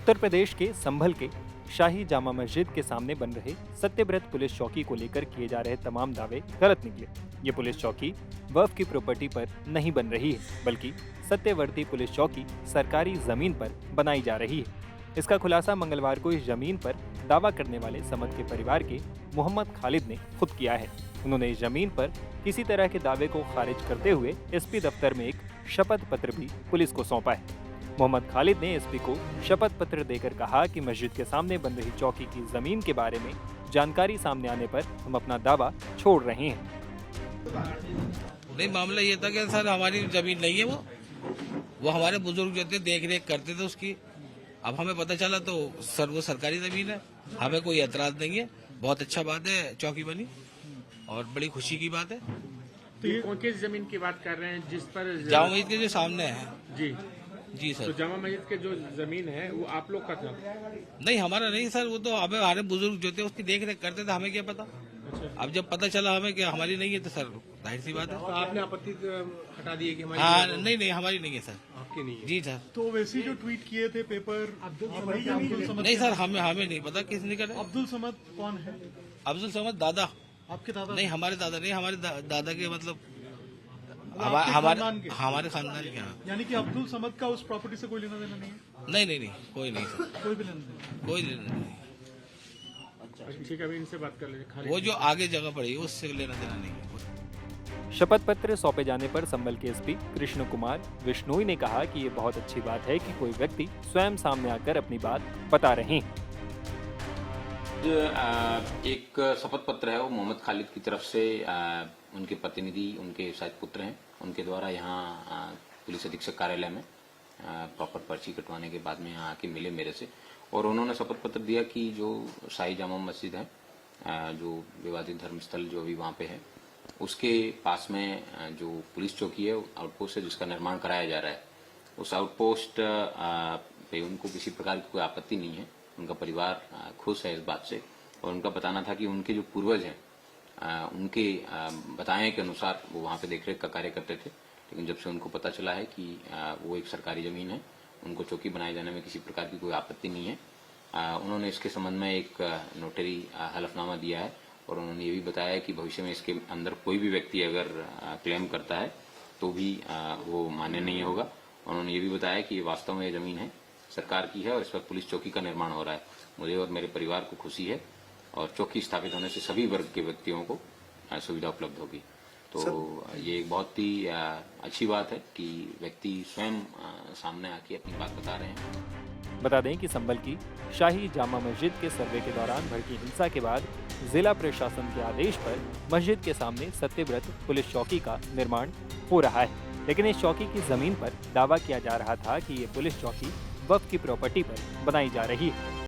उत्तर प्रदेश के संभल के शाही जामा मस्जिद के सामने बन रहे सत्यव्रत पुलिस चौकी को लेकर किए जा रहे तमाम दावे गलत निकले। ये पुलिस चौकी वक्फ की प्रॉपर्टी पर नहीं बन रही है, बल्कि सत्यवर्ती पुलिस चौकी सरकारी जमीन पर बनाई जा रही है। इसका खुलासा मंगलवार को इस जमीन पर दावा करने वाले समद के परिवार के मोहम्मद खालिद ने खुद किया है। उन्होंने इस जमीन पर किसी तरह के दावे को खारिज करते हुए एसपी दफ्तर में एक शपथ पत्र भी पुलिस को सौंपा है। मोहम्मद खालिद ने एसपी को शपथ पत्र देकर कहा कि मस्जिद के सामने बन रही चौकी की जमीन के बारे में जानकारी सामने आने पर हम अपना दावा छोड़ रहे हैं। नहीं, मामला ये था कि सर हमारी जमीन नहीं है, वो हमारे बुजुर्ग जो थे देख रेख करते थे उसकी। अब हमें पता चला तो सर वो सरकारी जमीन है, हमें कोई एतराज नहीं है। बहुत अच्छा बात है चौकी बनी और बड़ी खुशी की बात है। तो ये कौन किस जमीन की बात कर रहे हैं जिस पर जामा मस्जिद के जो सामने है? जी सर। तो जामा मस्जिद के जो जमीन है वो आप लोग का था? नहीं, हमारा नहीं सर, वो तो हमें हमारे बुजुर्ग जो थे उसकी देख रेख करते थे, हमें क्या पता। अच्छा। अब जब पता चला हमें कि हमारी नहीं है तो सर जाहिर सी बात है। तो आपने आपत्ति हटा दी है कि हमारी हाँ, नहीं हमारी नहीं है सर। आपकी नहीं है? जी सर। तो वैसे जो ट्वीट किए थे पेपर अब्दुल समद नहीं सर, हमें नहीं पता किसने करे। अब्दुल समद कौन है? अब्दुल समद दादा? आपके दादा? नहीं, हमारे दादा नहीं, हमारे दादा के मतलब आपके खानदान के? हमारे खानदान के। हाँ। यानी कि अब्दुल समद का उस प्रॉपर्टी से कोई लेना देना नहीं है? नहीं, कोई नहीं सर, कोई भी लेना देना? कोई लेना नहीं। ठीक है, अभी इनसे बात कर लेंगे। वो जो आगे जगह पड़ी है उससे लेना देना नहीं है। शपथ पत्र सौंपे जाने पर संभल के एसपी कृष्ण कुमार विश्नोई ने कहा कि ये बहुत अच्छी बात है कि कोई व्यक्ति स्वयं सामने आकर अपनी बात बता रहे हैं। एक शपथ पत्र है, वो मोहम्मद खालिद की तरफ से उनके प्रतिनिधि, उनके शायद पुत्र हैं, उनके द्वारा यहाँ पुलिस अधीक्षक कार्यालय में प्रॉपर पर्ची कटवाने के बाद में यहाँ आके मिले मेरे से, और उन्होंने शपथ पत्र दिया कि जो शाही जामा मस्जिद है, जो विवादित धर्मस्थल जो अभी वहाँ पे है, उसके पास में जो पुलिस चौकी है, आउटपोस्ट है जिसका निर्माण कराया जा रहा है, उस आउटपोस्ट पे उनको किसी प्रकार की कोई आपत्ति नहीं है। उनका परिवार खुश है इस बात से, और उनका बताना था कि उनके जो पूर्वज हैं उनके बताए के अनुसार वो वहाँ पे देखरेख का कार्य करते थे, लेकिन जब से उनको पता चला है कि वो एक सरकारी जमीन है, उनको चौकी बनाए जाने में किसी प्रकार की कोई आपत्ति नहीं है। उन्होंने इसके संबंध में एक नोटरी हलफनामा दिया है, और उन्होंने ये भी बताया कि भविष्य में इसके अंदर कोई भी व्यक्ति अगर क्लेम करता है तो भी वो मान्य नहीं होगा। उन्होंने ये भी बताया कि ये वास्तव में ये जमीन है, सरकार की है, और इस पर पुलिस चौकी का निर्माण हो रहा है। मुझे और मेरे परिवार को खुशी है, और चौकी स्थापित होने से सभी वर्ग के व्यक्तियों को सुविधा उपलब्ध होगी। तो ये एक बहुत ही अच्छी बात है कि व्यक्ति स्वयं सामने आके अपनी बात बता रहे हैं। बता दें कि संभल की शाही जामा मस्जिद के सर्वे के दौरान भड़की हिंसा के बाद जिला प्रशासन के आदेश पर मस्जिद के सामने सत्यव्रत पुलिस चौकी का निर्माण हो रहा है, लेकिन इस चौकी की जमीन पर दावा किया जा रहा था कि ये पुलिस चौकी वक्फ की प्रॉपर्टी पर बनाई जा रही है।